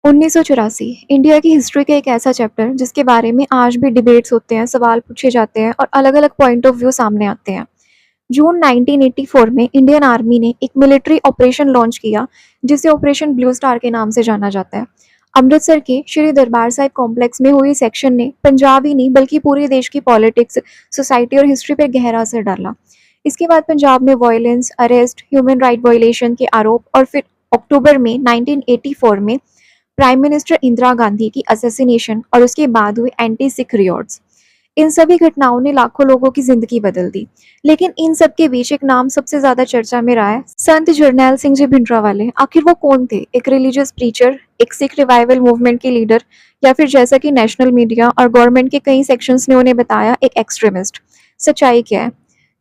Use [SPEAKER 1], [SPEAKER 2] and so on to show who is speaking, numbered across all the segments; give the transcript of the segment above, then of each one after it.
[SPEAKER 1] 1984 India की history का एक ऐसा चैप्टर जिसके बारे में आज भी डिबेट्स होते हैं, सवाल पूछे जाते हैं और अलग-अलग पॉइंट ऑफ व्यू सामने आते हैं। जून 1984 में इंडियन आर्मी ने एक मिलिट्री ऑपरेशन लॉन्च किया, जिसे ऑपरेशन ब्लू स्टार के नाम से जाना जाता है। अमृतसर के श्री दरबार साहिब कॉम्प्लेक्स में हुई सेक्शन ने पंजाब ही नहीं बल्कि पूरे देश की पॉलिटिक्स, सोसाइटी और हिस्ट्री पर गहरा असर डाला। इसके बाद पंजाब में violence, arrest, human right violation के आरोप और फिर अक्टूबर में 1984 में प्राइम मिनिस्टर इंदिरा गांधी की असैसिनेशन और उसके बाद हुए एंटी सिख रियॉट्स। इन सभी घटनाओं ने लाखों लोगों की जिंदगी बदल दी। लेकिन इन सब के बीच एक नाम सबसे ज्यादा चर्चा में रहा है, संत जरनैल सिंह जी भिंडरावाले। आखिर वो कौन थे? एक रिलीजियस प्रीचर, एक सिख रिवाइवल मूवमेंट के लीडर, या फिर जैसा कि नेशनल मीडिया और गवर्नमेंट के कई सेक्शंस ने उन्हें बताया, एक एक्सट्रीमिस्ट? सच्चाई क्या है?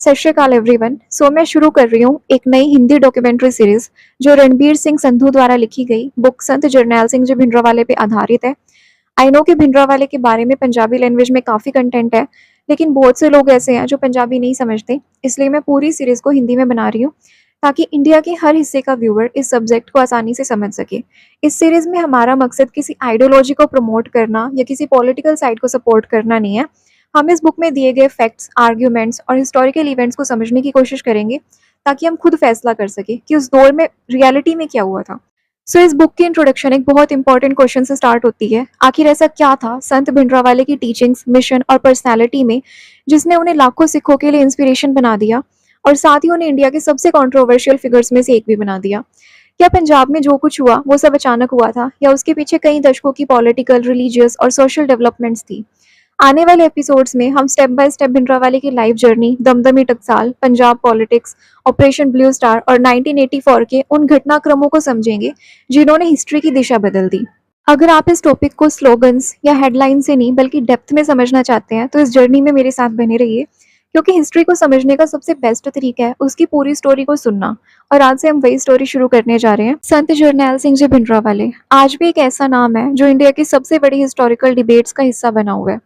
[SPEAKER 1] सत श्री अकाल एवरीवन। मैं शुरू कर रही हूँ एक नई हिंदी डॉक्यूमेंट्री सीरीज जो रणबीर सिंह संधू द्वारा लिखी गई बुक संत जरनैल सिंह जी भिंडरावाले पे आधारित है। आई नो कि भिंडरावाले के बारे में पंजाबी लैंग्वेज में काफ़ी कंटेंट है, लेकिन बहुत से लोग ऐसे हैं जो पंजाबी नहीं समझते, इसलिए मैं पूरी सीरीज को हिंदी में बना रही हूँ ताकि इंडिया के हर हिस्से का व्यूअर इस सब्जेक्ट को आसानी से समझ सके। इस सीरीज में हमारा मकसद किसी आइडियोलॉजी को प्रमोट करना या किसी पॉलिटिकल साइड को सपोर्ट करना नहीं है। हम इस बुक में दिए गए फैक्ट्स, आर्ग्यूमेंट्स और हिस्टोरिकल इवेंट्स को समझने की कोशिश करेंगे ताकि हम खुद फैसला कर सके कि उस दौर में रियलिटी में क्या हुआ था। इस बुक की इंट्रोडक्शन एक बहुत इंपॉर्टेंट क्वेश्चन से स्टार्ट होती है। आखिर ऐसा क्या था संत भिंडरावाले की टीचिंग्स, मिशन और पर्सनैलिटी में जिसने उन्हें लाखों सिखों के लिए इंस्पिरेशन बना दिया और साथ ही उन्हें इंडिया के सबसे कंट्रोवर्शियल फिगर्स में से एक भी बना दिया? क्या पंजाब में जो कुछ हुआ वो सब अचानक हुआ था, या उसके पीछे कई दशकों की पॉलिटिकल, रिलीजियस और सोशल डेवलपमेंट्स थी? आने वाले एपिसोड्स में हम स्टेप बाय स्टेप भिंडरावाले की लाइफ जर्नी, दमदमी टकसाल, Punjab politics, operation blue star और 1984 के उन घटनाक्रमों को समझेंगे जिन्होंने हिस्ट्री की दिशा बदल दी। अगर आप इस टॉपिक को स्लोगन्स या हेडलाइन से नहीं बल्कि डेप्थ में समझना चाहते हैं तो इस जर्नी में मेरे साथ बने रहिए, क्योंकि हिस्ट्री को समझने का सबसे बेस्ट तरीका है उसकी पूरी स्टोरी को सुनना। और आज से हम वही स्टोरी शुरू करने जा रहे हैं। संत जरनैल सिंह जी भिंडरावाले आज भी एक ऐसा नाम है जो इंडिया की सबसे बड़ी हिस्टोरिकल डिबेट्स का हिस्सा बना हुआ है।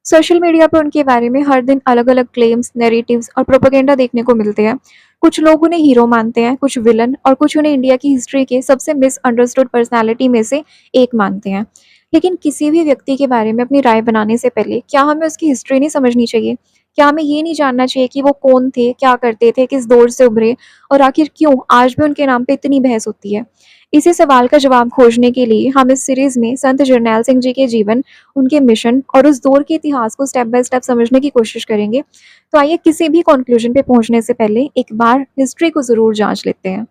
[SPEAKER 1] सोशल मीडिया पर उनके बारे में हर दिन अलग-अलग क्लेम्स, नैरेटिव्स और प्रोपेगेंडा देखने को मिलते हैं। कुछ लोग उन्हें हीरो मानते हैं, कुछ विलन और कुछ उन्हें इंडिया की हिस्ट्री के सबसे मिसअंडरस्टूड पर्सनैलिटी में से एक मानते हैं। लेकिन किसी भी व्यक्ति के बारे में अपनी राय बनाने से पहले क्या हमें उसकी हिस्ट्री नहीं समझनी चाहिए? क्या हमें ये नहीं जानना चाहिए कि वो कौन थे, क्या करते थे, किस दौर से उभरे और आखिर क्यों आज भी उनके नाम पे इतनी बहस होती है? इसी सवाल का जवाब खोजने के लिए हम इस सीरीज में संत जरनैल सिंह जी के जीवन, उनके मिशन और उस दौर के इतिहास को स्टेप बाय स्टेप समझने की कोशिश करेंगे। तो आइए किसी भी कंक्लूजन पे पहुंचने से पहले एक बार हिस्ट्री को ज़रूर जांच लेते हैं।